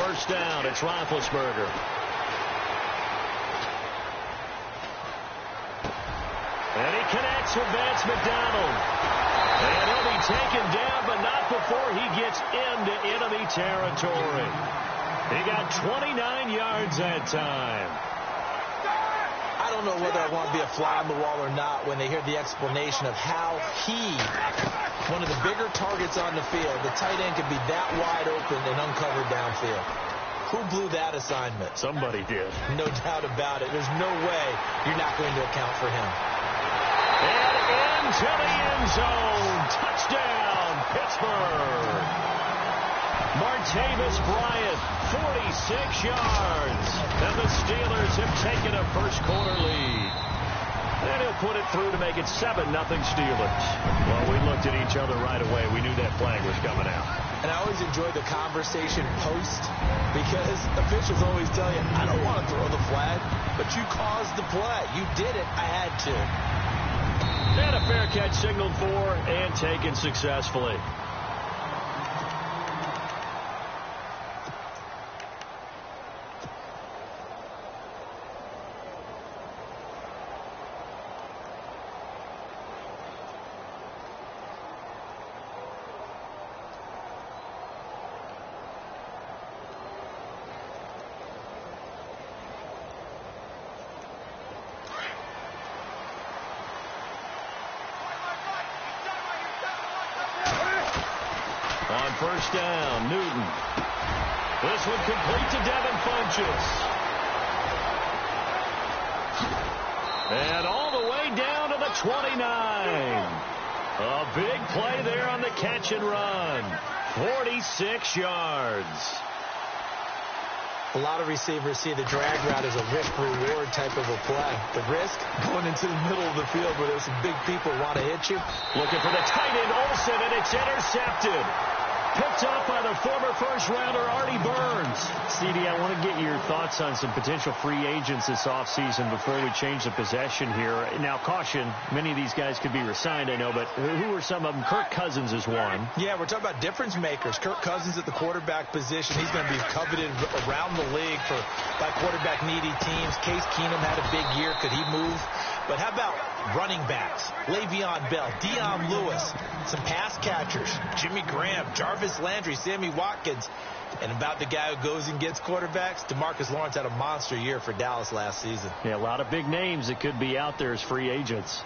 first down. It's Roethlisberger. And he connects with Vance McDonald. And he'll be taken down, but not before he gets into enemy territory. He got 29 yards that time. I don't know whether I want to be a fly on the wall or not when they hear the explanation of how he, one of the bigger targets on the field, the tight end could be that wide open and uncovered downfield. Who blew that assignment? Somebody did. No doubt about it. There's no way you're not going to account for him. And into the end zone. Touchdown, Pittsburgh. Martavis Bryant, 46 yards. And the Steelers have taken a first-quarter lead. And he'll put it through to make it 7-0 Steelers. Well, we looked at each other right away. We knew that flag was coming out. And I always enjoy the conversation post because officials always tell you, I don't want to throw the flag, but you caused the play. You did it. I had to. And a fair catch signaled for and taken successfully. On first down, Newton. This one complete to Devin Funchess. And all the way down to the 29. A big play there on the catch and run. 46 yards. A lot of receivers see the drag route as a risk-reward type of a play. The risk, going into the middle of the field where there's some big people want to hit you. Looking for the tight end, Olsen, and it's intercepted. Picked up by the former first-rounder, Artie Burns. CD, I want to get your thoughts on some potential free agents this offseason before we change the possession here. Now, caution, many of these guys could be resigned, I know, but who are some of them? Kirk Cousins is one. Yeah, we're talking about difference makers. Kirk Cousins at the quarterback position. He's going to be coveted around the league by quarterback-needy teams. Case Keenum had a big year. Could he move? But how about running backs? Le'Veon Bell, Dion Lewis, some pass catchers, Jimmy Graham, Jarvis Landry, Sammy Watkins. And about the guy who goes and gets quarterbacks, DeMarcus Lawrence had a monster year for Dallas last season. Yeah, a lot of big names that could be out there as free agents.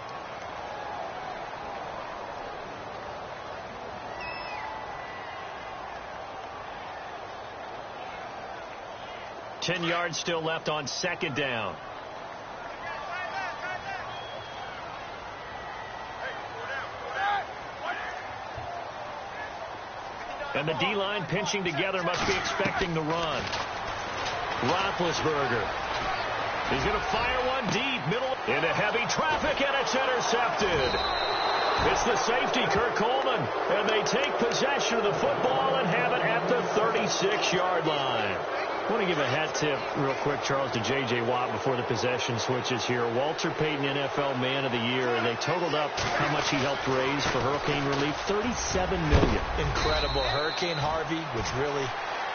Ten yards still left on second down. And the D-line pinching together, must be expecting the run. Roethlisberger. He's going to fire one deep, middle, into heavy traffic, and it's intercepted. It's the safety, Kurt Coleman, and they take possession of the football and have it at the 36-yard line. I want to give a hat tip real quick, Charles, to J.J. Watt before the possession switches here. Walter Payton, NFL Man of the Year, and they totaled up how much he helped raise for hurricane relief, $37 million. Incredible. Hurricane Harvey, which really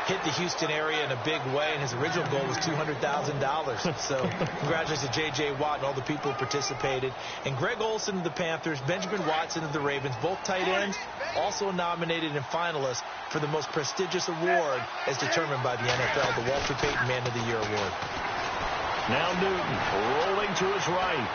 hit the Houston area in a big way, and his original goal was $200,000. So congratulations to J.J. Watt and all the people who participated. And Greg Olsen of the Panthers, Benjamin Watson of the Ravens, both tight ends, also nominated and finalists for the most prestigious award as determined by the NFL, the Walter Payton Man of the Year award. Now Newton rolling to his right.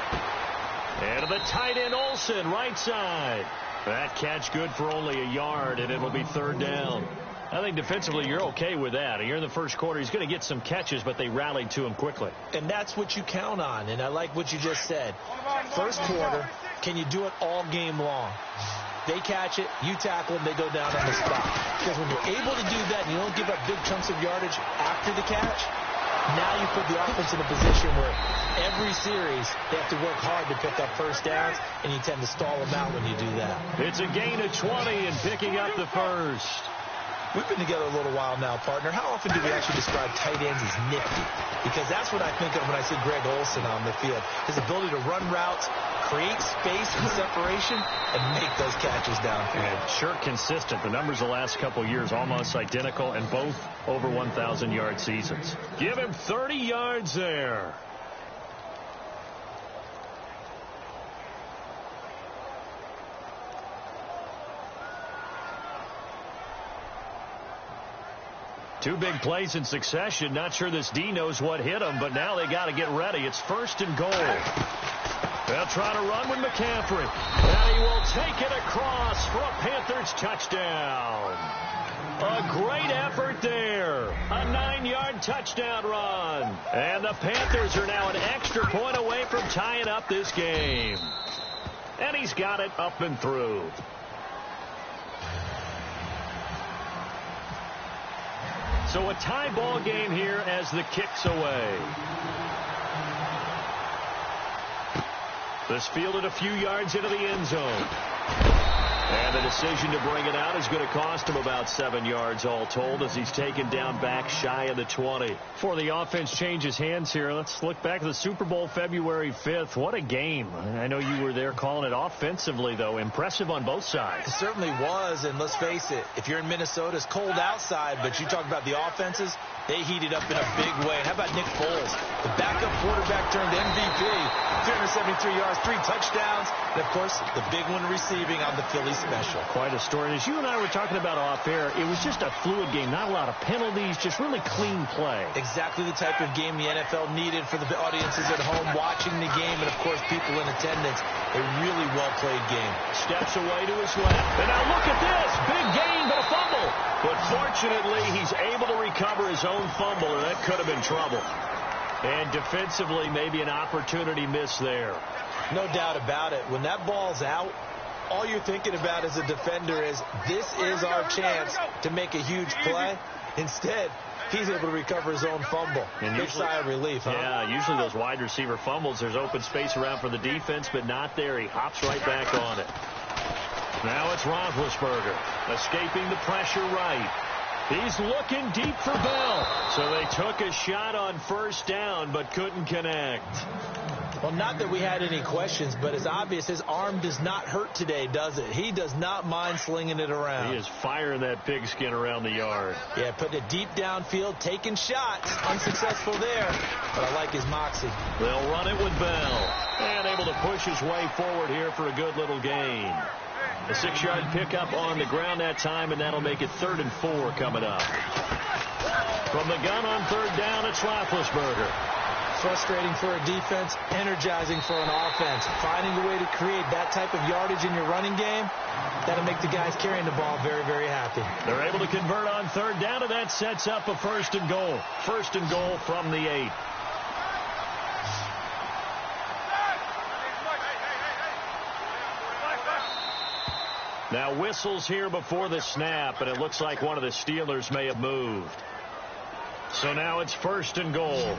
And the tight end Olsen, right side. That catch good for only a yard, and it'll be third down. I think defensively you're okay with that. You're in the first quarter. He's going to get some catches, but they rallied to him quickly. And that's what you count on, and I like what you just said. First quarter, can you do it all game long? They catch it, you tackle them, they go down on the spot. Because when you're able to do that and you don't give up big chunks of yardage after the catch, now you put the offense in a position where every series they have to work hard to pick up first downs, and you tend to stall them out when you do that. It's a gain of 20 and picking up the first. We've been together a little while now, partner. How often do we actually describe tight ends as nifty? Because that's what I think of when I see Greg Olsen on the field. His ability to run routes, create space and separation, and make those catches downfield. And sure consistent. The numbers the last couple of years almost identical, and both over 1,000-yard seasons. Give him 30 yards there. Two big plays in succession. Not sure this D knows what hit him, but now they got to get ready. It's 1st and goal. They'll try to run with McCaffrey. And he will take it across for a Panthers touchdown. A great effort there. A 9-yard touchdown run. And the Panthers are now an extra point away from tying up this game. And he's got it up and through. So a tie ball game here as the kick's away. This fielded a few yards into the end zone. And the decision to bring it out is going to cost him about 7 yards all told as he's taken down back shy of the 20. Before the offense changes hands here, let's look back at the Super Bowl February 5th. What a game. I know you were there calling it offensively, though. Impressive on both sides. It certainly was, and let's face it, if you're in Minnesota, it's cold outside, but you talk about the offenses, they heated up in a big way. How about Nick Foles? The backup quarterback turned MVP. 373 yards, 3 touchdowns, and, of course, the big one receiving on the Philly special. Quite a story. And as you and I were talking about off air, it was just a fluid game. Not a lot of penalties, just really clean play. Exactly the type of game the NFL needed for the audiences at home watching the game and, of course, people in attendance. A really well-played game. Steps away to his left. And now look at this. Big gain, but a fumble. But fortunately, he's able to recover his own fumble, and that could have been trouble. And defensively, maybe an opportunity miss there. No doubt about it. When that ball's out, all you're thinking about as a defender is, this is our chance to make a huge play. Instead, he's able to recover his own fumble. And big sigh of relief, huh? Yeah, usually those wide receiver fumbles, there's open space around for the defense, but not there. He hops right back on it. Now it's Roethlisberger, escaping the pressure right. He's looking deep for Bell. So they took a shot on 1st down, but couldn't connect. Well, not that we had any questions, but it's obvious his arm does not hurt today, does it? He does not mind slinging it around. He is firing that pigskin around the yard. Yeah, putting it deep downfield, taking shots. Unsuccessful there, but I like his moxie. They'll run it with Bell. And able to push his way forward here for a good little gain. A 6-yard pickup on the ground that time, and that'll make it 3rd and 4 coming up. From the gun on 3rd down, it's Roethlisberger. Frustrating for a defense, energizing for an offense. Finding a way to create that type of yardage in your running game, that'll make the guys carrying the ball very, very happy. They're able to convert on 3rd down, and that sets up a 1st and goal. 1st and goal from the 8. Now whistles here before the snap, and it looks like one of the Steelers may have moved. So now it's 1st and goal.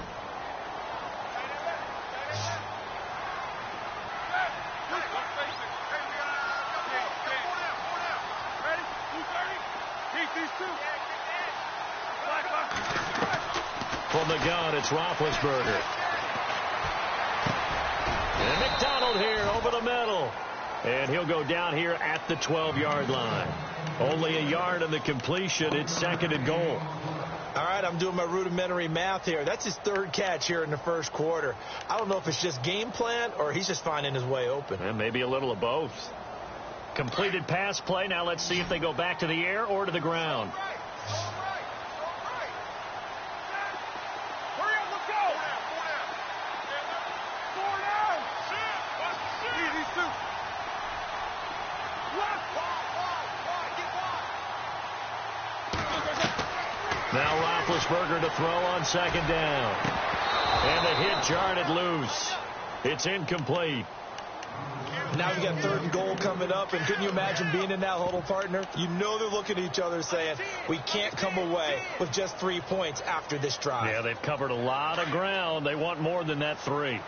From the gun, it's Roethlisberger. And McDonald here over the middle. And he'll go down here at the 12-yard line. Only a yard on the completion. It's 2nd and goal. All right, I'm doing my rudimentary math here. That's his 3rd catch here in the 1st quarter. I don't know if it's just game plan or he's just finding his way open. And maybe a little of both. Completed pass play. Now let's see if they go back to the air or to the ground. Now Roethlisberger to throw on 2nd down. And the hit jarred it loose. It's incomplete. Now we got 3rd and goal coming up, and couldn't you imagine being in that huddle, partner? You know they're looking at each other saying, we can't come away with just 3 points after this drive. Yeah, they've covered a lot of ground. They want more than that 3.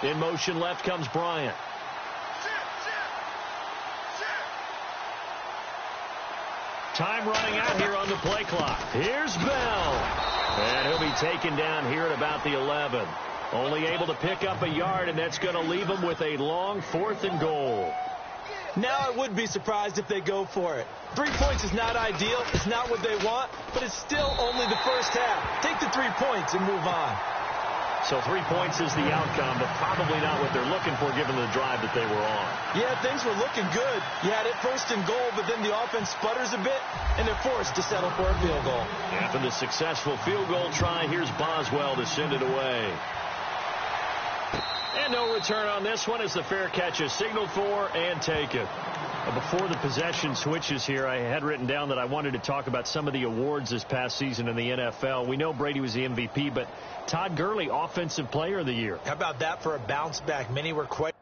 In motion left comes Bryant. time running out here on the play clock. Here's Bell. And he'll be taken down here at about the 11. Only able to pick up a yard, and that's going to leave him with a long 4th and goal. Now I would be surprised if they go for it. 3 points is not ideal. It's not what they want, but it's still only the first half. Take the 3 points and move on. So 3 points is the outcome, but probably not what they're looking for given the drive that they were on. Yeah, things were looking good. You had it 1st and goal, but then the offense sputters a bit, and they're forced to settle for a field goal. After the successful field goal try, here's Boswell to send it away. And no return on this one as the fair catch is signaled for and taken. Before the possession switches here, I had written down that I wanted to talk about some of the awards this past season in the NFL. We know Brady was the MVP, but Todd Gurley, Offensive Player of the Year. How about that for a bounce back? Many were quite...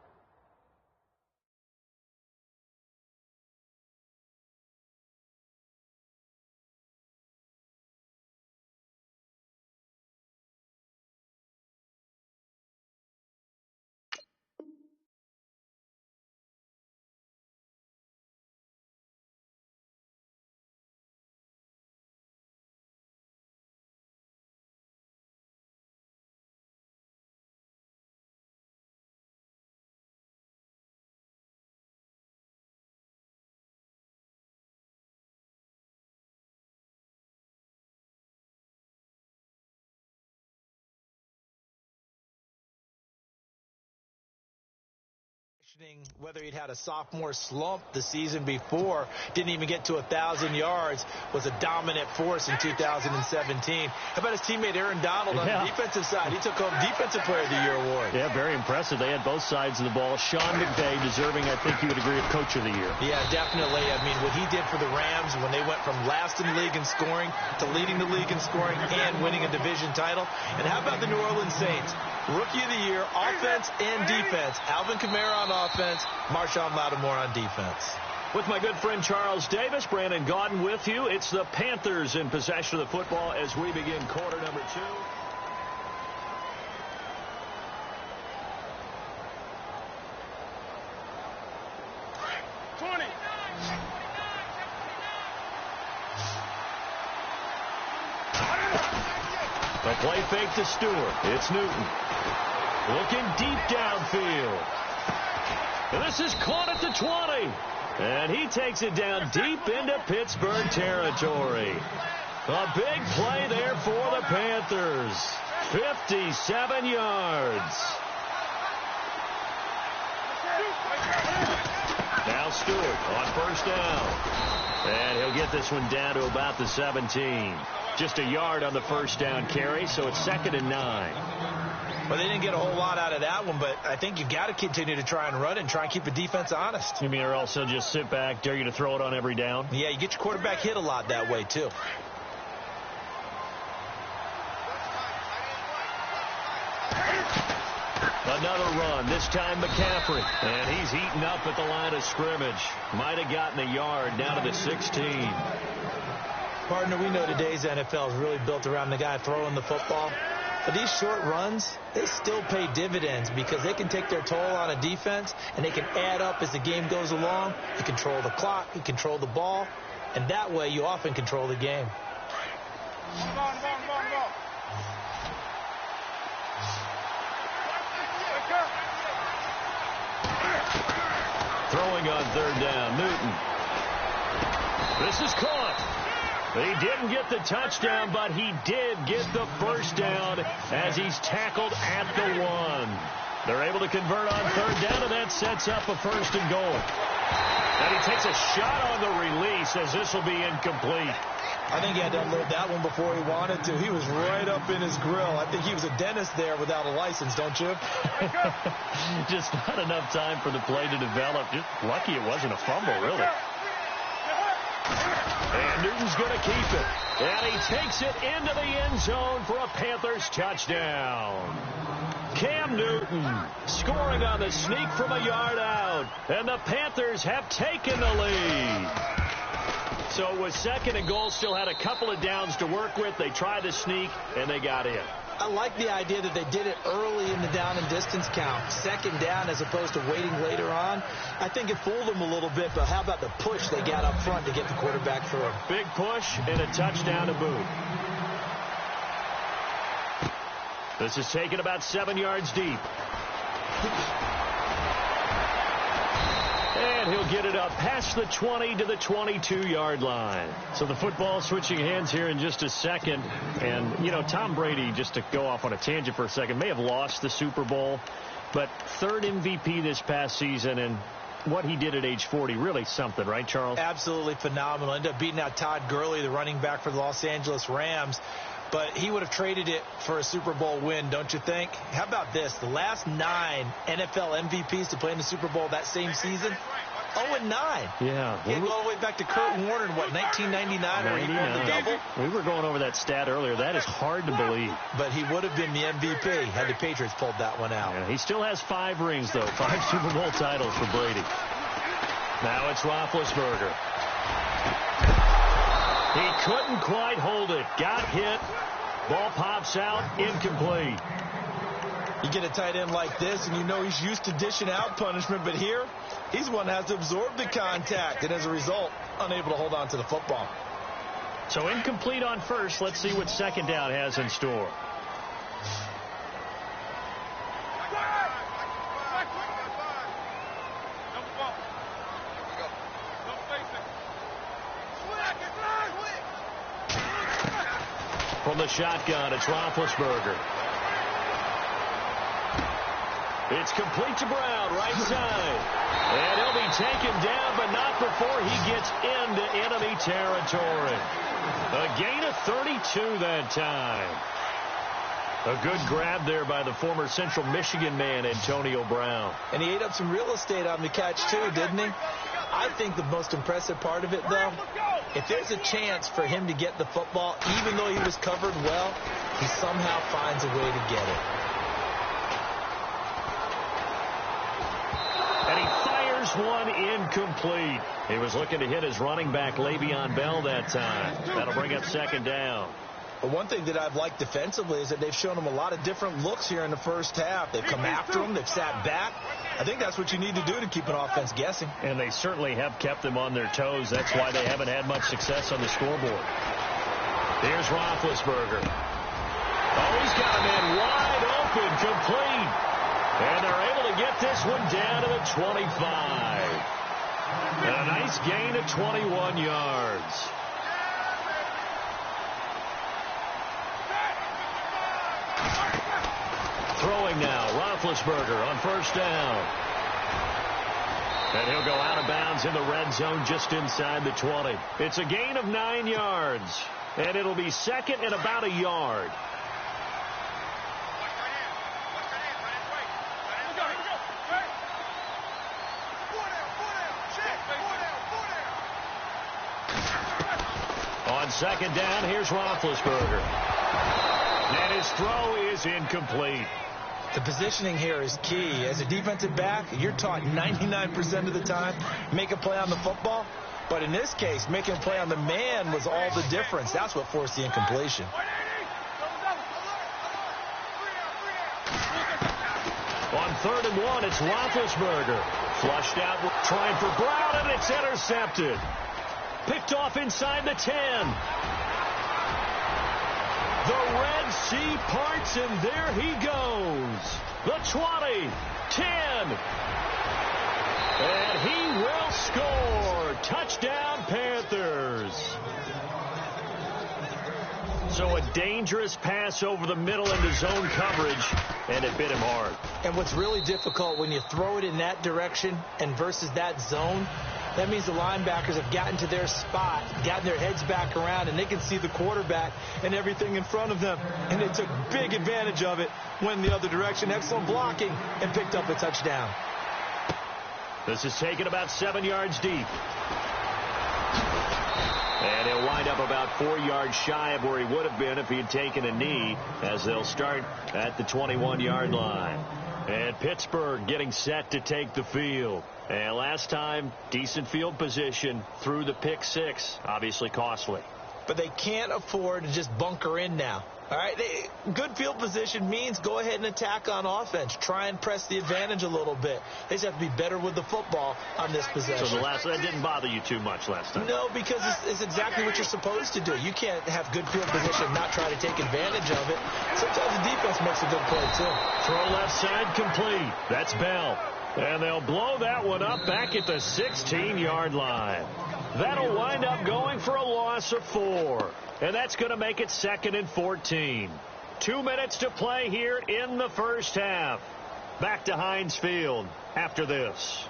Whether he'd had a sophomore slump the season before, didn't even get to 1,000 yards, was a dominant force in 2017. How about his teammate Aaron Donald on the defensive side? He took home Defensive Player of the Year award. Yeah, very impressive. They had both sides of the ball. Sean McVay deserving, I think you would agree, of Coach of the Year. Yeah, definitely. I mean, what he did for the Rams when they went from last in the league in scoring to leading the league in scoring and winning a division title. And how about the New Orleans Saints? Rookie of the Year, offense and defense. Alvin Kamara on offense, Marshawn Lattimore on defense. With my good friend Charles Davis, Brandon Gaudin with you. It's the Panthers in possession of the football as we begin quarter number 2. The play fake to Stewart. It's Newton. Looking deep downfield. And this is caught at the 20. And he takes it down deep into Pittsburgh territory. A big play there for the Panthers. 57 yards. Now Stewart on 1st down. And he'll get this one down to about the 17. Just a yard on the 1st down carry, so it's 2nd and 9. Well, they didn't get a whole lot out of that one, but I think you got to continue to try and run and try and keep the defense honest. You mean or also just sit back, dare you to throw it on every down? Yeah, you get your quarterback hit a lot that way, too. Another run, this time McCaffrey. And he's eaten up at the line of scrimmage. Might have gotten a yard down to the 16. Partner, we know today's NFL is really built around the guy throwing the football. But these short runs, they still pay dividends because they can take their toll on a defense and they can add up as the game goes along. You control the clock, you control the ball, and that way you often control the game. Throwing on 3rd down, Newton. This is caught. He didn't get the touchdown, but he did get the 1st down as he's tackled at the 1. They're able to convert on 3rd down, and that sets up a 1st and goal. And he takes a shot on the release as this will be incomplete. I think he had to unload that one before he wanted to. He was right up in his grill. I think he was a dentist there without a license, don't you? Just not enough time for the play to develop. Just lucky it wasn't a fumble, really. And Newton's going to keep it. And he takes it into the end zone for a Panthers touchdown. Cam Newton scoring on the sneak from a yard out. And the Panthers have taken the lead. So it was 2nd and goal. Still had a couple of downs to work with. They tried to sneak, and they got in. I like the idea that they did it early in the down and distance count. Second down as opposed to waiting later on. I think it fooled them a little bit, but how about the push they got up front to get the quarterback through? Big push and a touchdown to boot. This is taken about 7 yards deep. And he'll get it up past the 20 to the 22-yard line. So the football switching hands here in just a second. And, you know, Tom Brady, just to go off on a tangent for a second, may have lost the Super Bowl, but third MVP this past season, and what he did at age 40, really something, right, Charles? Absolutely phenomenal. Ended up beating out Todd Gurley, the running back for the Los Angeles Rams. But he would have traded it for a Super Bowl win, don't you think? How about this? The last 9 NFL MVPs to play in the Super Bowl that same season, 0-9. Yeah. He had to go all the way back to Kurt Warner in, what, 1999, where he won the double? We were going over that stat earlier. That is hard to believe. But he would have been the MVP had the Patriots pulled that one out. Yeah, he still has 5 rings, though. 5 Super Bowl titles for Brady. Now it's Roethlisberger. He couldn't quite hold it. Got hit. Ball pops out. Incomplete. You get a tight end like this, and you know he's used to dishing out punishment, but here, he's one that has to absorb the contact, and as a result, unable to hold on to the football. So incomplete on first. Let's see what second down has in store. From the shotgun, it's Roethlisberger. It's complete to Brown, right side. And he'll be taken down, but not before he gets into enemy territory. A gain of 32 that time. A good grab there by the former Central Michigan man, Antonio Brown. And he ate up some real estate on the catch, too, didn't he? I think the most impressive part of it, though, if there's a chance for him to get the football, even though he was covered well, he somehow finds a way to get it. And he fires one incomplete. He was looking to hit his running back, Le'Veon Bell, that time. That'll bring up second down. But one thing that I've liked defensively is that they've shown him a lot of different looks here in the first half. They've come after him. They've sat back. I think that's what you need to do to keep an offense guessing. And they certainly have kept them on their toes. That's why they haven't had much success on the scoreboard. Here's Roethlisberger. Oh, he's got a man wide open, complete. And they're able to get this one down to the 25. And a nice gain of 21 yards. Throwing now, Roethlisberger on first down. And he'll go out of bounds in the red zone just inside the 20. It's a gain of 9 yards. And it'll be second and about a yard. On second down, here's Roethlisberger. And his throw is incomplete. The positioning here is key. As a defensive back, you're taught 99% of the time, make a play on the football. But in this case, making a play on the man was all the difference. That's what forced the incompletion. On 3rd and 1, it's Roethlisberger. Flushed out, trying for Brown, and it's intercepted. Picked off inside the 10. The Red Sea parts, and there he goes. The 20, 10. And he will score. Touchdown, Panthers. So a dangerous pass over the middle into zone coverage, and it bit him hard. And what's really difficult when you throw it in that direction and versus that zone, that means the linebackers have gotten to their spot, gotten their heads back around, and they can see the quarterback and everything in front of them. And they took big advantage of it, went in the other direction, excellent blocking, and picked up a touchdown. This is taken about 7 yards deep. And he'll wind up about 4 yards shy of where he would have been if he had taken a knee, as they'll start at the 21-yard line. And Pittsburgh getting set to take the field. And last time, decent field position through the pick six. Obviously costly. But they can't afford to just bunker in now. All right, good field position means go ahead and attack on offense. Try and press the advantage a little bit. They just have to be better with the football on this possession. So that didn't bother you too much last time? No, because it's exactly what you're supposed to do. You can't have good field position and not try to take advantage of it. Sometimes the defense makes a good play, too. Throw left side complete. That's Bell. And they'll blow that one up back at the 16-yard line. That'll wind up going for a loss of 4. And that's going to make it 2nd and 14. 2 minutes to play here in the first half. Back to Heinz Field after this.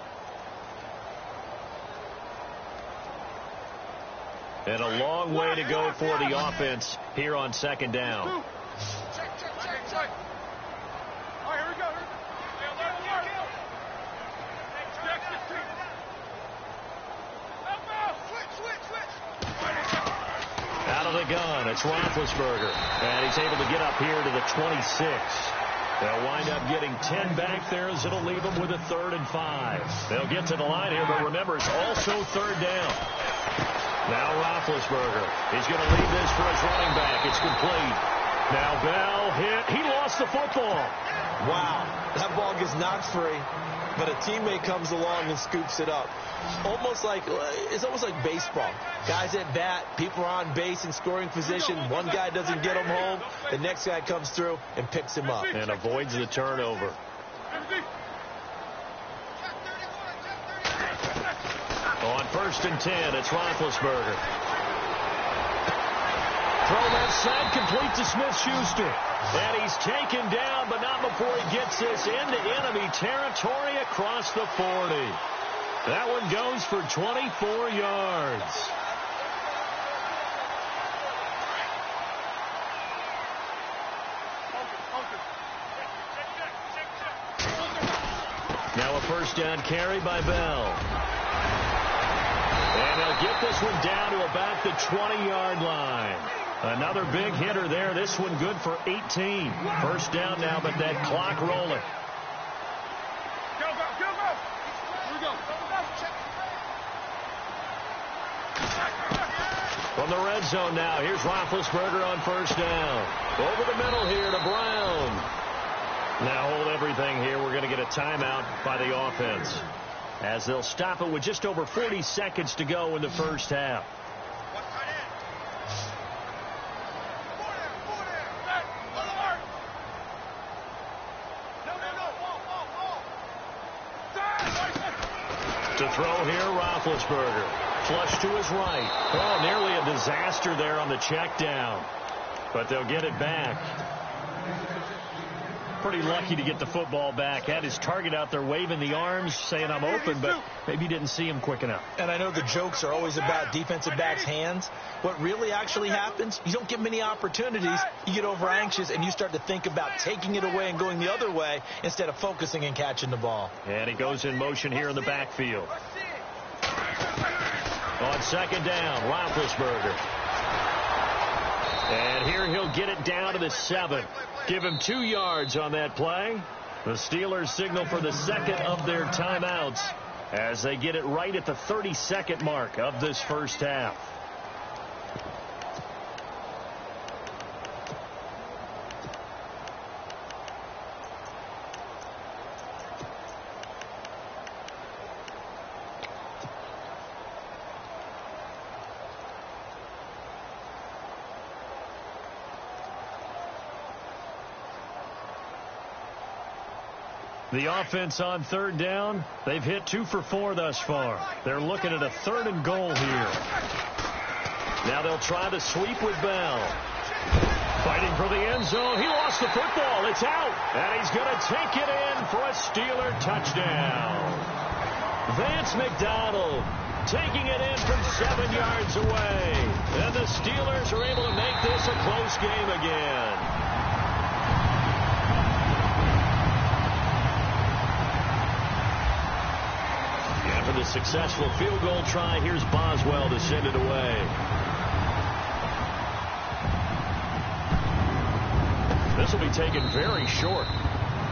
And a long way to go for the offense here on 2nd down. Check. All right, here we go. Out of the gun, it's Roethlisberger. And he's able to get up here to the 26. They'll wind up getting 10 back there as it'll leave them with a 3rd and 5. They'll get to the line here, but remember, it's also 3rd down. Now Roethlisberger. He's going to leave this for his running back. It's complete. Now Bell hit. He lost the football. Wow. That ball gets knocked free, but a teammate comes along and scoops it up. It's almost like baseball. Guys at bat, people are on base in scoring position. One guy doesn't get him home. The next guy comes through and picks him up. And avoids the turnover. On 1st and 10, it's Roethlisberger. Throw left side, complete to Smith-Schuster. And he's taken down, but not before he gets this into enemy territory across the 40. That one goes for 24 yards. Now a 1st down carry by Bell. And they'll get this one down to about the 20-yard line. Another big hitter there. This one good for 18. 1st down now, but that clock rolling. Go. Here we go. From the red zone now, here's Roethlisberger on 1st down. Over the middle here to Brown. Now hold everything here. We're going to get a timeout by the offense, as they'll stop it with just over 40 seconds to go in the first half. To throw here, Roethlisberger. Flush to his right. Oh, nearly a disaster there on the check down. But they'll get it back. Pretty lucky to get the football back. Had his target out there waving the arms, saying I'm open, but maybe didn't see him quick enough. And I know the jokes are always about defensive backs' hands. What really actually happens, you don't get many opportunities. You get over anxious, and you start to think about taking it away and going the other way instead of focusing and catching the ball. And he goes in motion here in the backfield. On 2nd down, Roethlisberger. And here he'll get it down to the 7. Give him 2 yards on that play. The Steelers signal for the 2nd of their timeouts as they get it right at the 32nd mark of this first half. The offense on 3rd down, they've hit 2 for 4 thus far. They're looking at a 3rd and goal here. Now they'll try to sweep with Bell. Fighting for the end zone. He lost the football. It's out. And he's going to take it in for a Steeler touchdown. Vance McDonald taking it in from 7 yards away. And the Steelers are able to make this a close game again. For the successful field goal try, here's Boswell to send it away. This will be taken very short.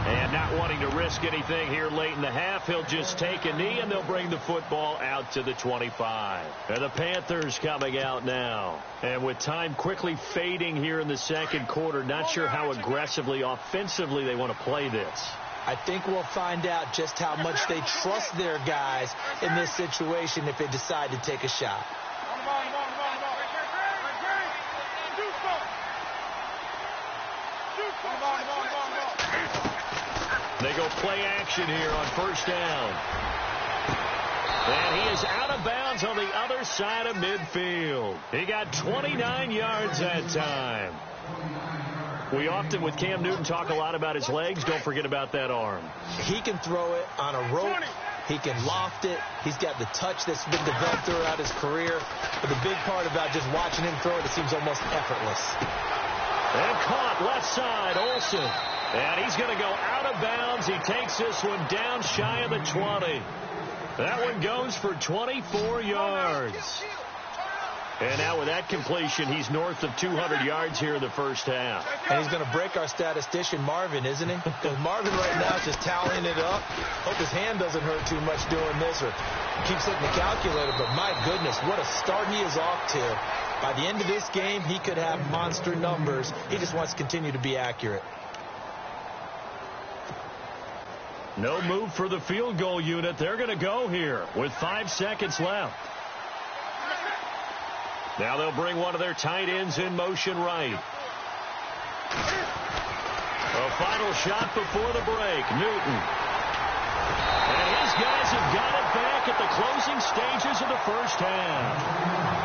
And not wanting to risk anything here late in the half, he'll just take a knee, and they'll bring the football out to the 25. And the Panthers coming out now. And with time quickly fading here in the second quarter, not sure how aggressively, offensively they want to play this. I think we'll find out just how much they trust their guys in this situation if they decide to take a shot. They go play action here on first down. And he is out of bounds on the other side of midfield. He got 29 yards that time. We often, with Cam Newton, talk a lot about his legs. Don't forget about that arm. He can throw it on a rope. He can loft it. He's got the touch that's been developed throughout his career. But the big part about just watching him throw it seems almost effortless. And caught left side, Olsen. And he's going to go out of bounds. He takes this one down shy of the 20. That one goes for 24 yards. And now with that completion, he's north of 200 yards here in the first half. And he's going to break our statistician, Marvin, isn't he? Because Marvin right now is just tallying it up. Hope his hand doesn't hurt too much doing this or keeps hitting the calculator. But my goodness, what a start he is off to. By the end of this game, he could have monster numbers. He just wants to continue to be accurate. No move for the field goal unit. They're going to go here with 5 seconds left. Now they'll bring one of their tight ends in motion right. A final shot before the break. Newton. And his guys have got it back at the closing stages of the first half.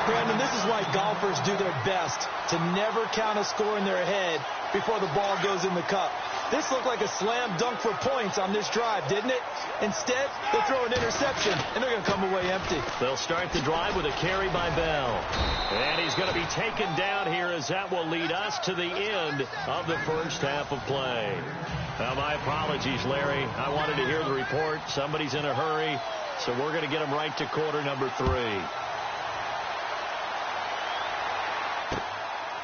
Brandon, this is why golfers do their best to never count a score in their head before the ball goes in the cup. This looked like a slam dunk for points on this drive, didn't it? Instead, they throw an interception, and they're going to come away empty. They'll start the drive with a carry by Bell. And he's going to be taken down here as that will lead us to the end of the first half of play. Now, my apologies, Larry. I wanted to hear the report. Somebody's in a hurry, so we're going to get him right to quarter number 3.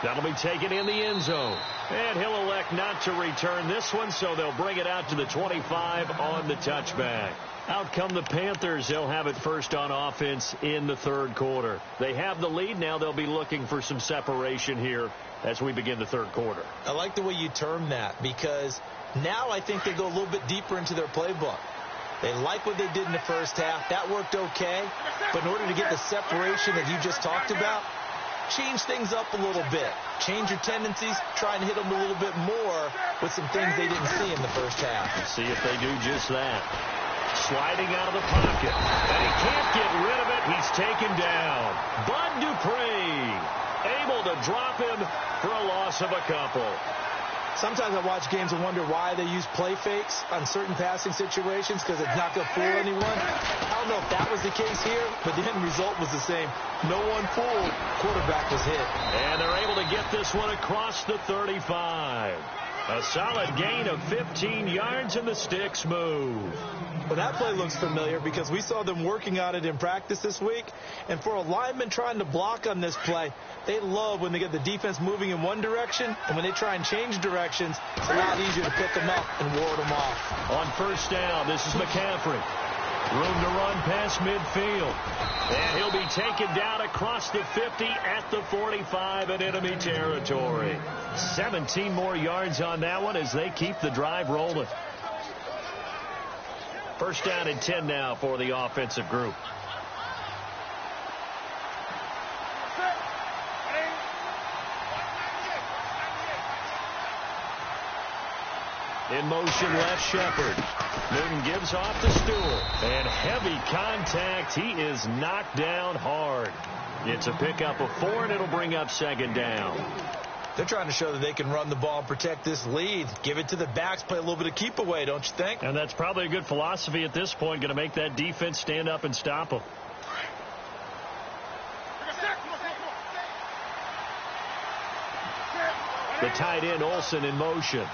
That'll be taken in the end zone. And he'll elect not to return this one, so they'll bring it out to the 25 on the touchback. Out come the Panthers. They'll have it first on offense in the third quarter. They have the lead. Now they'll be looking for some separation here as we begin the third quarter. I like the way you term that because now I think they go a little bit deeper into their playbook. They like what they did in the first half. That worked okay. But in order to get the separation that you just talked about, change things up a little bit. Change your tendencies. Try and hit them a little bit more with some things they didn't see in the first half. Let's see if they do just that. Sliding out of the pocket. And he can't get rid of it. He's taken down. Bud Dupree able to drop him for a loss of a couple. Sometimes I watch games and wonder why they use play fakes on certain passing situations because it's not going to fool anyone. I don't know if that was the case here, but the end result was the same. No one fooled. Quarterback was hit. And they're able to get this one across the 35. A solid gain of 15 yards and the sticks move. Well, that play looks familiar because we saw them working on it in practice this week. And for a lineman trying to block on this play, they love when they get the defense moving in one direction. And when they try and change directions, it's a lot easier to pick them up and ward them off. On first down, this is McCaffrey. Room to run past midfield. And he'll be taken down across the 50 at the 45 in enemy territory. 17 more yards on that one as they keep the drive rolling. First down and 10 now for the offensive group. In motion, left Shepard. Newton gives off to Stewart. And heavy contact. He is knocked down hard. It's a pickup of 4, and it'll bring up second down. They're trying to show that they can run the ball and protect this lead. Give it to the backs, play a little bit of keep away, don't you think? And that's probably a good philosophy at this point, going to make that defense stand up and stop them. The tight end, Olsen, in motion.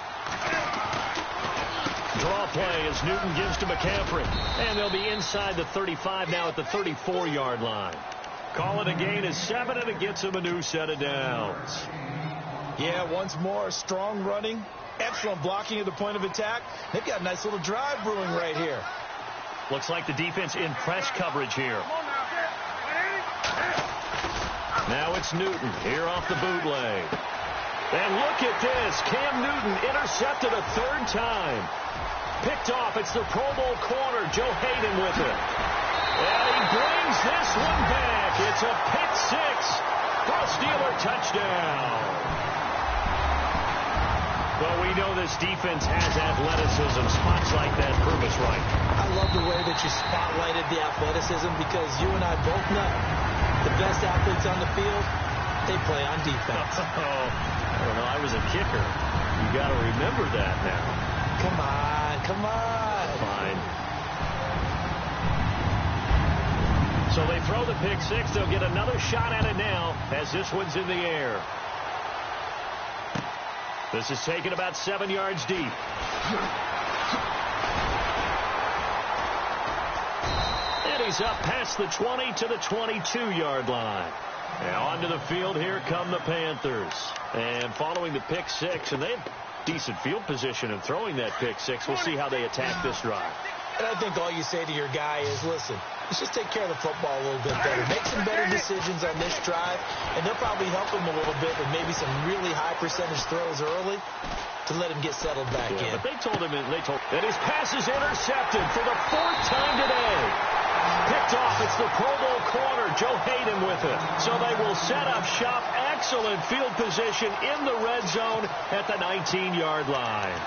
Draw play as Newton gives to McCaffrey. And they'll be inside the 35 now at the 34-yard line. Call it a gain of 7, and it gets them a new set of downs. Yeah, once more, strong running, Excellent blocking at the point of attack. They've got a nice little drive brewing right here. Looks like the defense in press coverage here. Now it's Newton here off the bootleg. And look at this. Cam Newton intercepted a third time. Picked off. It's the Pro Bowl corner, Joe Hayden, with it. And he brings this one back. It's a pick six for a Steeler touchdown. But we know this defense has athleticism. Spots like that prove us right. I love the way that you spotlighted the athleticism because you and I both know the best athletes on the field, they play on defense. I don't know. I was a kicker. You got to remember that now. Come on, come on. Fine. So they throw the pick six. They'll get another shot at it now as this one's in the air. This is taken about 7 yards deep. And he's up past the 20 to the 22-yard line. Now onto the field, here come the Panthers. And following the pick six, and they have decent field position in throwing that pick six. We'll see how they attack this drive. And I think all you say to your guy is, listen, let's just take care of the football a little bit better. Make some better decisions on this drive, and they'll probably help him a little bit with maybe some really high percentage throws early to let him get settled back in. But they told him, that his pass is intercepted for the fourth time today. Picked off. It's the Pro Bowl corner, Joe Hayden, with it. So they will set up shop. Excellent field position in the red zone at the 19-yard line.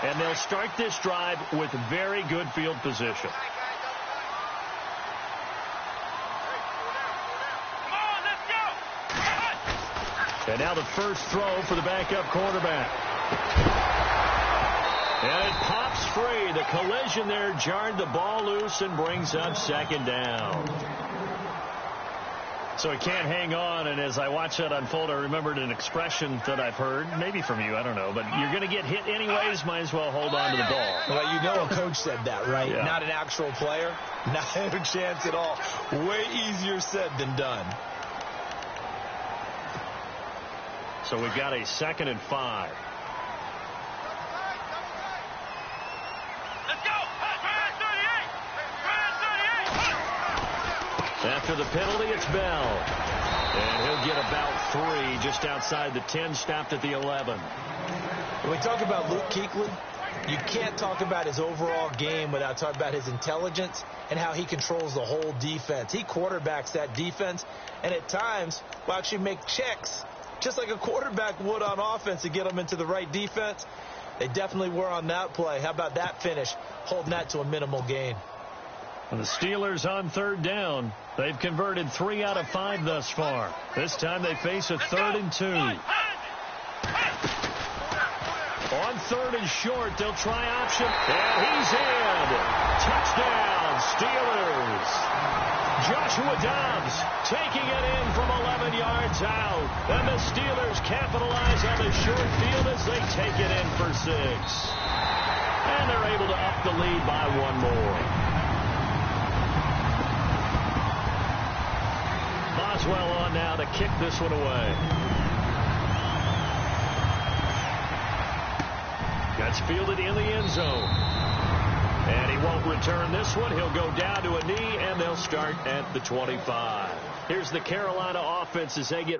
And they'll start this drive with very good field position. And now the first throw for the backup quarterback. And it pops free. The collision there jarred the ball loose and brings up second down. So he can't hang on, and as I watch that unfold, I remembered an expression that I've heard, maybe from you, I don't know, but you're going to get hit anyways, might as well hold on to the ball. Well, you know a coach said that, right? Yeah. Not an actual player. Not a chance at all. Way easier said than done. So we've got a 2nd and 5. After the penalty, it's Bell. And he'll get about 3 just outside the 10, stopped at the 11. When we talk about Luke Kuechly, you can't talk about his overall game without talking about his intelligence and how he controls the whole defense. He quarterbacks that defense, and at times will actually make checks, just like a quarterback would on offense, to get them into the right defense. They definitely were on that play. How about that finish, holding that to a minimal gain? And the Steelers on 3rd down. They've converted 3 out of 5 thus far. This time they face a 3rd and 2. On 3rd and short, they'll try option. And he's in. Touchdown, Steelers. Joshua Dobbs taking it in from 11 yards out. And the Steelers capitalize on the short field as they take it in for 6. And they're able to up the lead by 1 more. Boswell on now to kick this one away. That's fielded in the end zone. And he won't return this one. He'll go down to a knee, and they'll start at the 25. Here's the Carolina offense as they get...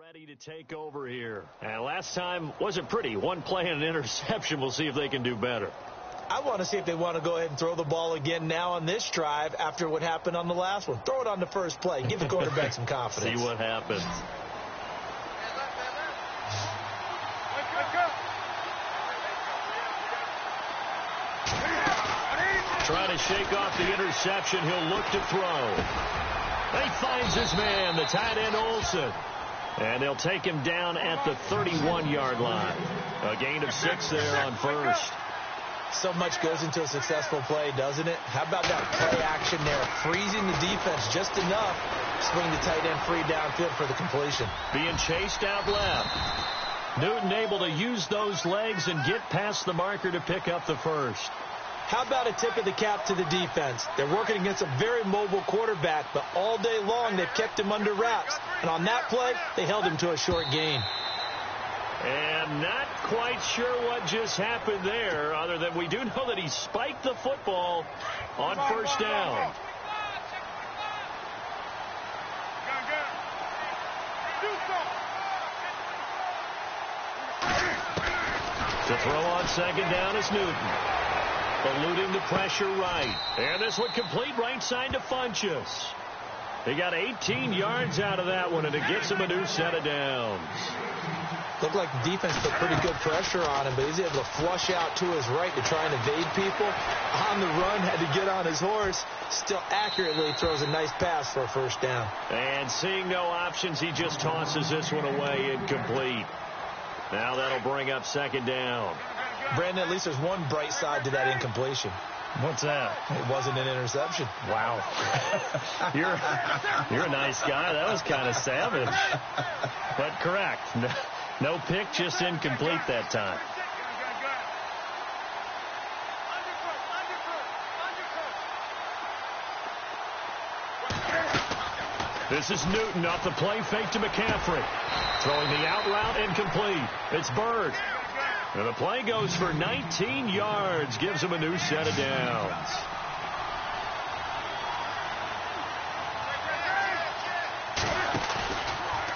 ready to take over here. And last time wasn't pretty. 1 play and an interception. We'll see if they can do better. I want to see if they want to go ahead and throw the ball again now on this drive after what happened on the last one. Throw it on the first play. Give the quarterback some confidence. See what happens. Trying to shake off the interception. He'll look to throw. He finds his man, the tight end Olsen. And they'll take him down at the 31-yard line. A gain of 6 there on first. So much goes into a successful play, doesn't it? How about that play action there? Freezing the defense just enough. Swing the tight end free downfield for the completion. Being chased out left. Newton able to use those legs and get past the marker to pick up the first. How about a tip of the cap to the defense? They're working against a very mobile quarterback, but all day long they've kept him under wraps. And on that play, they held him to a short gain. And not quite sure what just happened there, other than we do know that he spiked the football on first down. To throw on second down is Newton. Eluding the pressure right. And this one complete right side to Funchess. He got 18 yards out of that one, and it gets him a new set of downs. Looked like the defense put pretty good pressure on him, but he's able to flush out to his right to try and evade people. On the run, had to get on his horse. Still accurately throws a nice pass for a first down. And seeing no options, he just tosses this one away incomplete. Now that'll bring up second down. Brandon, at least there's one bright side to that incompletion. What's that? It wasn't an interception. Wow. You're a nice guy. That was kind of savage. But correct. No pick, just incomplete that time. This is Newton off the play fake to McCaffrey. Throwing the out route incomplete. It's Bird. And the play goes for 19 yards. Gives him a new set of downs.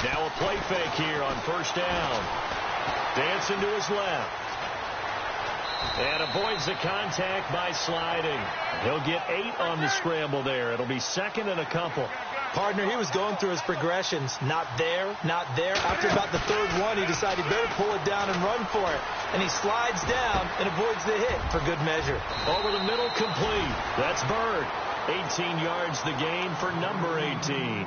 Now a play fake here on first down. Dancing to his left. And avoids the contact by sliding. He'll get 8 on the scramble there. It'll be second and a couple. Partner, he was going through his progressions. Not there, not there. After about the third one, he decided he better pull it down and run for it. And he slides down and avoids the hit for good measure. Over the middle, complete. That's Bird. 18 yards the gain for number 18.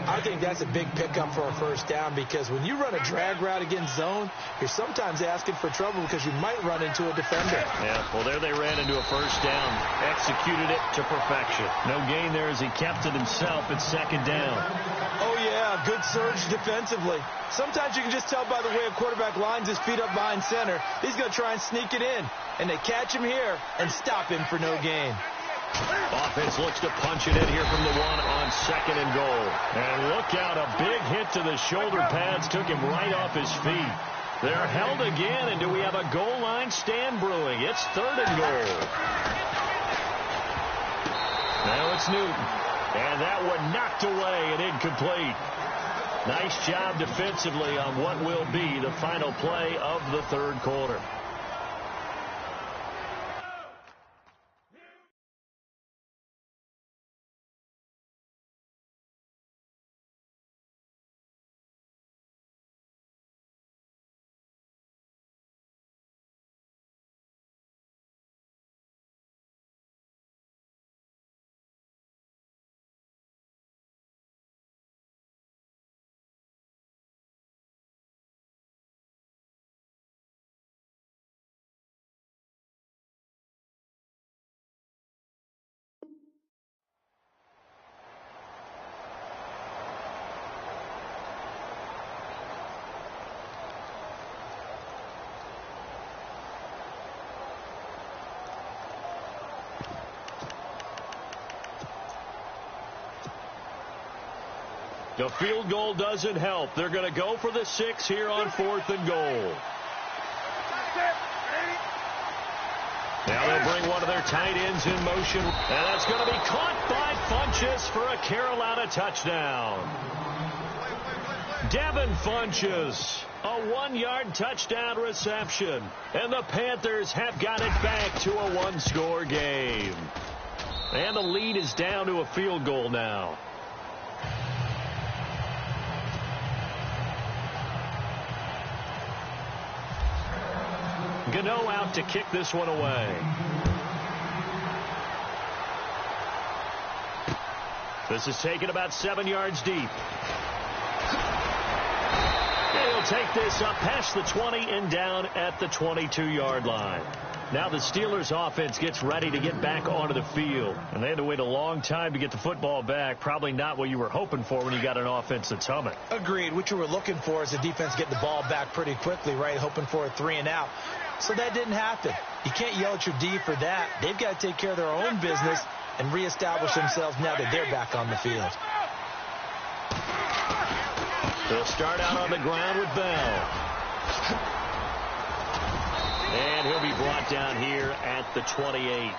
I think that's a big pickup for a first down, because when you run a drag route against zone, you're sometimes asking for trouble because you might run into a defender. Yeah, well, there they ran into a first down. Executed it to perfection. No gain there as he kept it himself at second down. Oh, yeah, good surge defensively. Sometimes you can just tell by the way a quarterback lines his feet up behind center. He's going to try and sneak it in. And they catch him here and stop him for no gain. Offense looks to punch it in here from the one on second and goal. And look out, a big hit to the shoulder pads took him right off his feet. They're held again, and do we have a goal line stand brewing? It's third and goal. Now it's Newton. And that one knocked away and incomplete. Nice job defensively on what will be the final play of the third quarter. The field goal doesn't help. They're going to go for the 6 here on 4th and goal. Now they'll bring one of their tight ends in motion. And that's going to be caught by Funchess for a Carolina touchdown. Devin Funchess, a 1-yard touchdown reception. And the Panthers have got it back to a 1-score game. And the lead is down to a field goal now. Gano out to kick this one away. This is taken about 7 yards deep. He'll take this up past the 20 and down at the 22-yard line. Now the Steelers offense gets ready to get back onto the field. And they had to wait a long time to get the football back. Probably not what you were hoping for when you got an offense that's humming. Agreed. What you were looking for is the defense getting the ball back pretty quickly, right? Hoping for a 3 and out. So that didn't happen. You can't yell at your D for that. They've got to take care of their own business and reestablish themselves now that they're back on the field. They'll start out on the ground with Bell. And he'll be brought down here at the 28.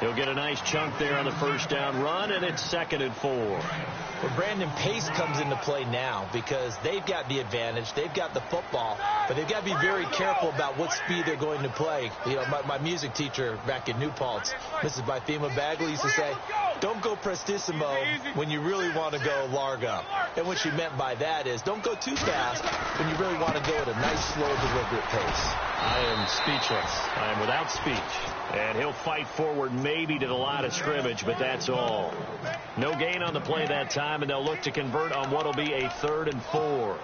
He'll get a nice chunk there on the first down run, and it's 2nd and 4. Well, Brandon, pace comes into play now because they've got the advantage. They've got the football, but they've got to be very careful about what speed they're going to play. You know, my music teacher back in New Paltz, Mrs. Bythema Bagley, used to say, don't go prestissimo when you really want to go largo. And what she meant by that is don't go too fast when you really want to go at a nice, slow, deliberate pace. I am speechless. I am without speech. And he'll fight forward maybe to the line of scrimmage, but that's all. No gain on the play that time, and they'll look to convert on what will be a 3rd and 4.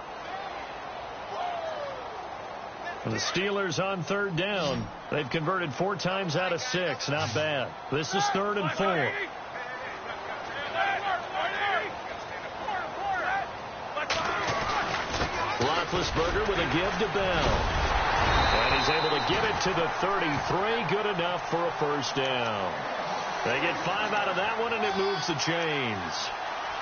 And the Steelers on 3rd down. They've converted 4 times out of 6. Not bad. This is 3rd and 4. Roethlisberger with a give to Bell. And he's able to get it to the 33. Good enough for a first down. They get 5 out of that one, and it moves the chains.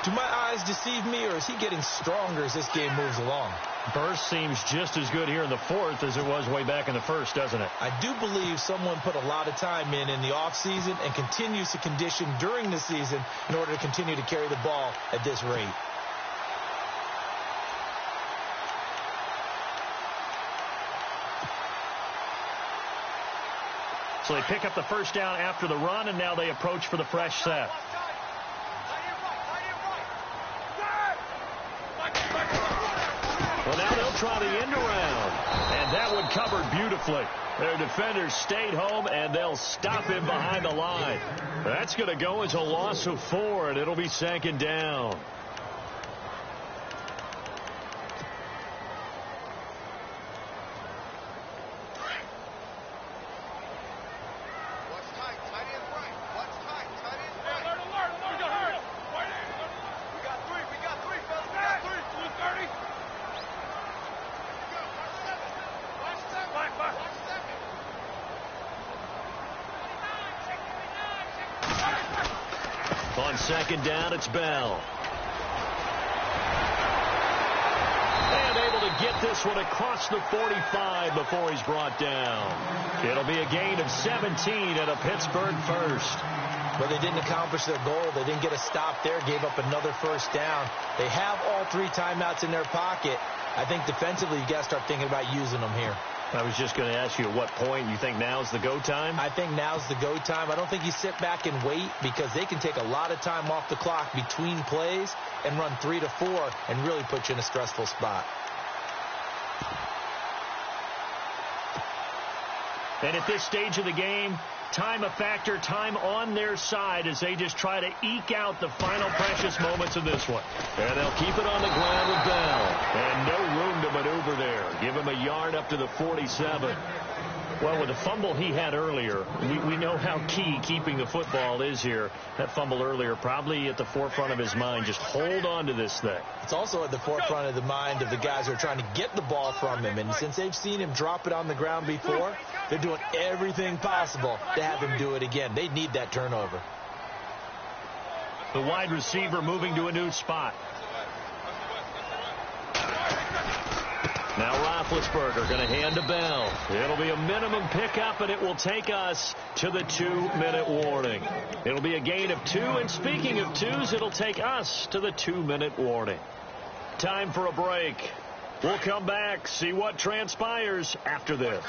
Do my eyes deceive me, or is he getting stronger as this game moves along? Burst seems just as good here in the 4th as it was way back in the 1st, doesn't it? I do believe someone put a lot of time in the offseason and continues to condition during the season in order to continue to carry the ball at this rate. So they pick up the first down after the run, and now they approach for the fresh set. Well, now they'll try the end around, and that one covered beautifully. Their defenders stayed home, and they'll stop him behind the line. That's going to go as a loss of 4, and it'll be 2nd down. On 2nd down, it's Bell. And able to get this one across the 45 before he's brought down. It'll be a gain of 17 and a Pittsburgh first. But they didn't accomplish their goal. They didn't get a stop there, gave up another first down. They have all 3 timeouts in their pocket. I think defensively you got to start thinking about using them here. I was just going to ask you at what point you think now's the go time? I think now's the go time. I don't think you sit back and wait because they can take a lot of time off the clock between plays and run 3 to 4 and really put you in a stressful spot. And at this stage of the game, time a factor, time on their side as they just try to eke out the final precious moments of this one. And they'll keep it on the ground with Bell. And no room to maneuver there. Give him a yard up to the 47. Well, with the fumble he had earlier, we know how key keeping the football is here. That fumble earlier probably at the forefront of his mind. Just hold on to this thing. It's also at the forefront of the mind of the guys who are trying to get the ball from him. And since they've seen him drop it on the ground before, they're doing everything possible to have him do it again. They need that turnover. The wide receiver moving to a new spot. Now Roethlisberger going to hand to Bell. It'll be a minimum pickup, and it will take us to the 2-minute warning. It'll be a gain of 2, and speaking of 2s, it'll take us to the 2-minute warning. Time for a break. We'll come back, see what transpires after this.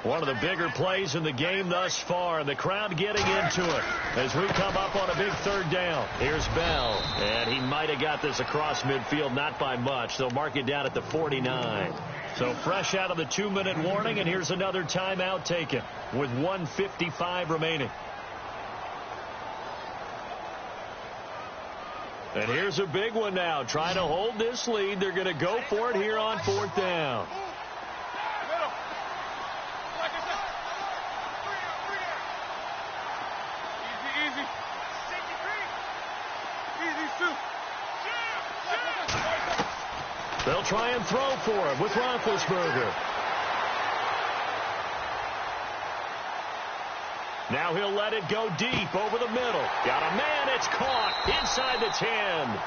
One of the bigger plays in the game thus far, and the crowd getting into it as we come up on a big 3rd down. Here's Bell, and he might have got this across midfield, not by much. They'll mark it down at the 49. So fresh out of the 2-minute warning, and here's another timeout taken with 1:55 remaining. And here's a big one now. Trying to hold this lead. They're going to go for it here on 4th down. They'll try and throw for him with Roethlisberger. Now he'll let it go deep over the middle. Got a man. It's caught inside the 10.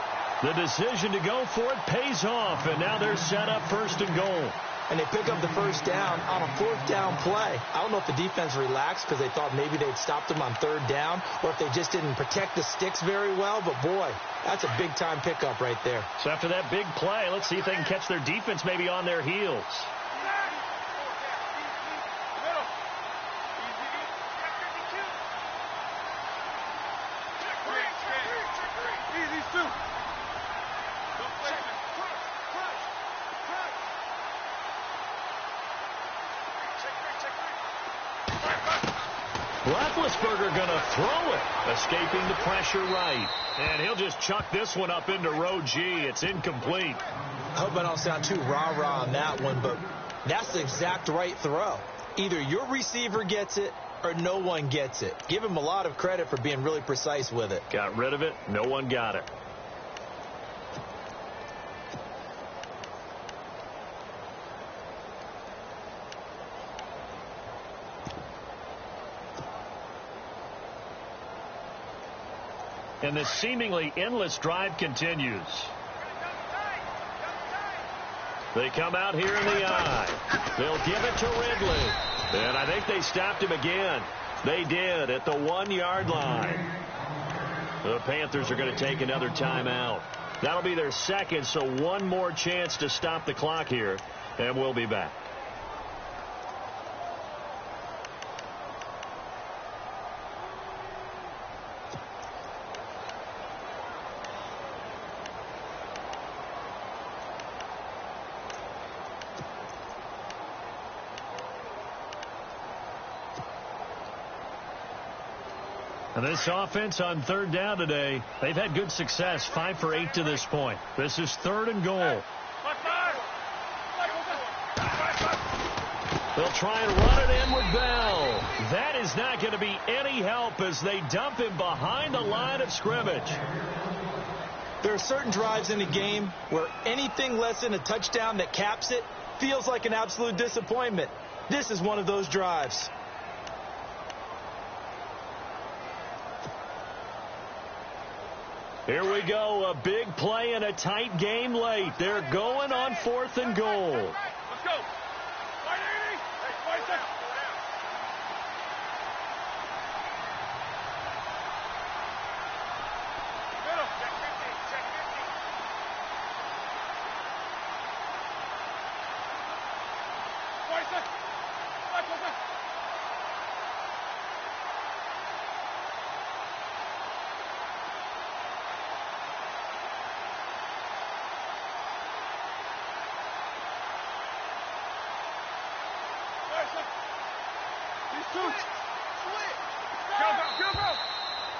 The decision to go for it pays off, and now they're set up 1st and goal. And they pick up the 1st down on a 4th down play. I don't know if the defense relaxed because they thought maybe they'd stopped them on 3rd down, or if they just didn't protect the sticks very well. But, boy, that's a big-time pickup right there. So after that big play, let's see if they can catch their defense maybe on their heels. Roethlisberger going to throw it, escaping the pressure right. And he'll just chuck this one up into row G. It's incomplete. I hope I don't sound too rah-rah on that one, but that's the exact right throw. Either your receiver gets it or no one gets it. Give him a lot of credit for being really precise with it. Got rid of it. No one got it. And this seemingly endless drive continues. They come out here in the eye. They'll give it to Ridley. And I think they stopped him again. They did at the 1-yard line. The Panthers are going to take another timeout. That'll be their 2nd, so one more chance to stop the clock here. And we'll be back. And this offense on 3rd down today, they've had good success, 5 for 8 to this point. This is 3rd and goal. They'll try and run it in with Bell. That is not going to be any help as they dump him behind the line of scrimmage. There are certain drives in the game where anything less than a touchdown that caps it feels like an absolute disappointment. This is one of those drives. Here we go, a big play in a tight game late. They're going on 4th and goal. Let's go.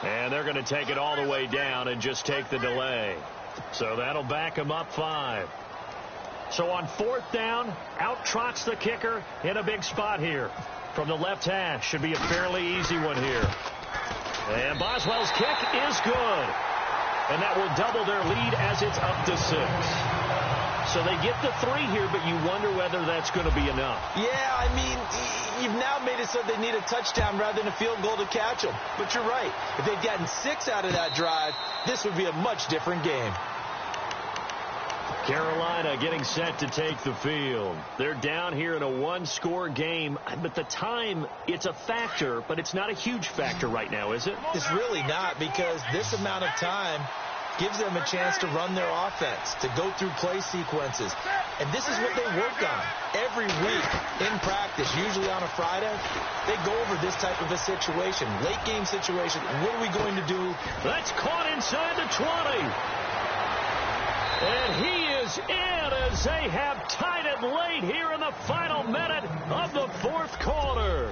And they're going to take it all the way down and just take the delay. So that'll back them up 5. So on 4th down, out trots the kicker in a big spot here. From the left hash, should be a fairly easy one here. And Boswell's kick is good. And that will double their lead as it's up to 6. So they get the 3 here, but you wonder whether that's going to be enough. Yeah, I mean, you've now made it so they need a touchdown rather than a field goal to catch them. But you're right. If they'd gotten 6 out of that drive, this would be a much different game. Carolina getting set to take the field. They're down here in a 1-score game. But the time, it's a factor, but it's not a huge factor right now, is it? It's really not, because this amount of time gives them a chance to run their offense, to go through play sequences. And this is what they work on every week in practice, usually on a Friday. They go over this type of a situation, late game situation. What are we going to do? That's caught inside the 20. And he is in as they have tied it late here in the final minute of the 4th quarter.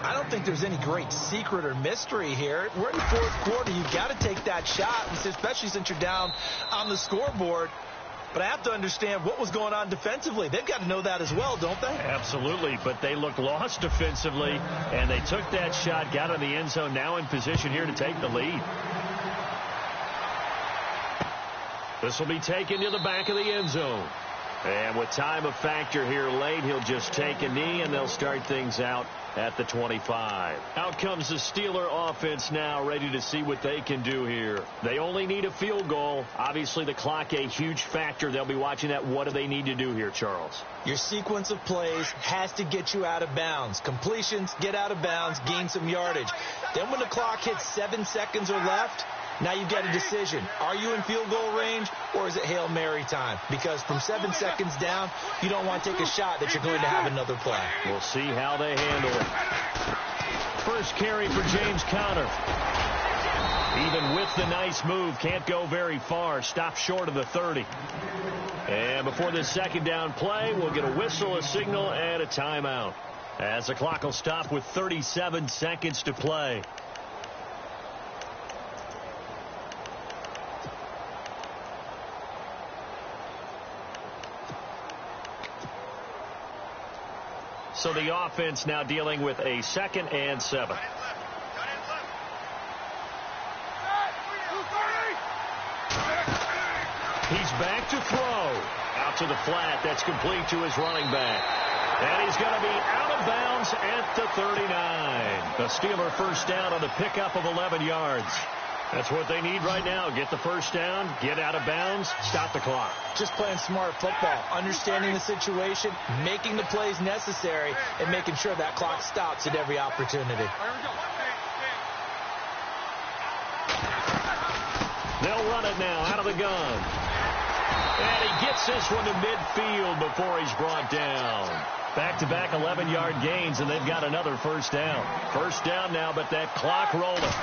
I don't don't think there's any great secret or mystery here. We're in the fourth quarter. You've got to take that shot, especially since you're down on the scoreboard. But I have to understand what was going on defensively. They've got to know that as well, don't they? Absolutely, but they looked lost defensively, and they took that shot, got in the end zone, now in position here to take the lead. This will be taken to the back of the end zone. And with time a factor here late, he'll just take a knee, and they'll start things out at the 25. Out comes the Steeler offense now, ready to see what they can do here. They only need a field goal. Obviously, the clock a huge factor. They'll be watching that. What do they need to do here, Charles? Your sequence of plays has to get you out of bounds. Completions, get out of bounds, gain some yardage. Then when the clock hits 7 seconds or left, now you've got a decision. Are you in field goal range, or is it Hail Mary time? Because from 7 seconds down, you don't want to take a shot that you're going to have another play. We'll see how they handle it. First carry for James Conner. Even with the nice move, can't go very far. Stop short of the 30. And before this second down play, we'll get a whistle, a signal, and a timeout. As the clock will stop with 37 seconds to play. So the offense now dealing with a 2nd and 7. He's back to throw. Out to the flat. That's complete to his running back. And he's going to be out of bounds at the 39. The Steeler first down on the pickup of 11 yards. That's what they need right now. Get the first down, get out of bounds, stop the clock. Just playing smart football, understanding the situation, making the plays necessary, and making sure that clock stops at every opportunity. They'll run it now out of the gun. And he gets this one to midfield before he's brought down. Back-to-back 11-yard gains, and they've got another first down. First down now, but that clock rolling.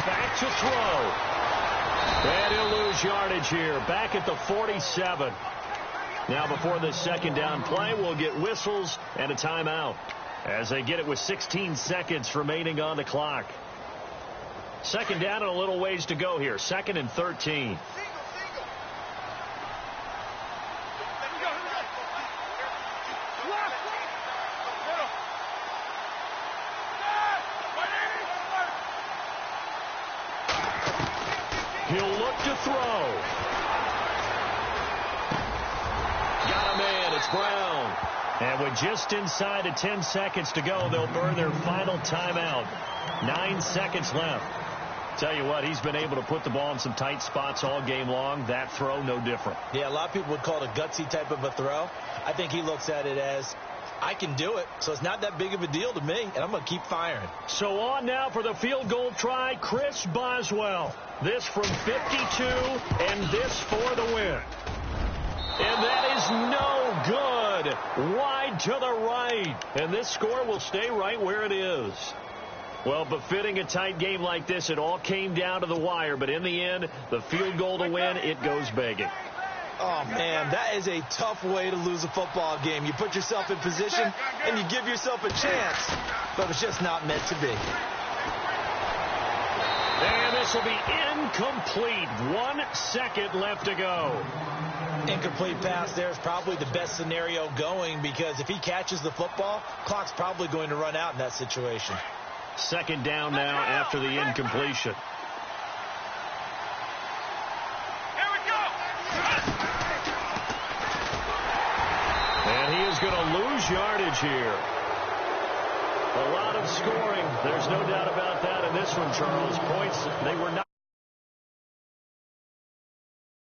Back to throw. And he'll lose yardage here. Back at the 47. Now before this second down play, we'll get whistles and a timeout as they get it with 16 seconds remaining on the clock. Second down and a little ways to go here. 2nd and 13. He'll look to throw. Got a man. It's Brown. And with just inside of 10 seconds to go, they'll burn their final timeout. 9 seconds left. Tell you what, he's been able to put the ball in some tight spots all game long. That throw, no different. Yeah, a lot of people would call it a gutsy type of a throw. I think he looks at it as, I can do it, so it's not that big of a deal to me, and I'm going to keep firing. So on now for the field goal try, Chris Boswell. This from 52, and this for the win. And that is no good. Wide to the right. And this score will stay right where it is. Well, befitting a tight game like this, it all came down to the wire. But in the end, the field goal to win, it goes begging. Oh, man, that is a tough way to lose a football game. You put yourself in position, and you give yourself a chance. But it's just not meant to be. And this will be incomplete. 1 second left to go. Incomplete pass there is probably the best scenario going, because if he catches the football, clock's probably going to run out in that situation. Second down now after the incompletion. Here we go. And he is going to lose yardage here. A lot of scoring. There's no doubt about that in this one, Charles. Points, they were not.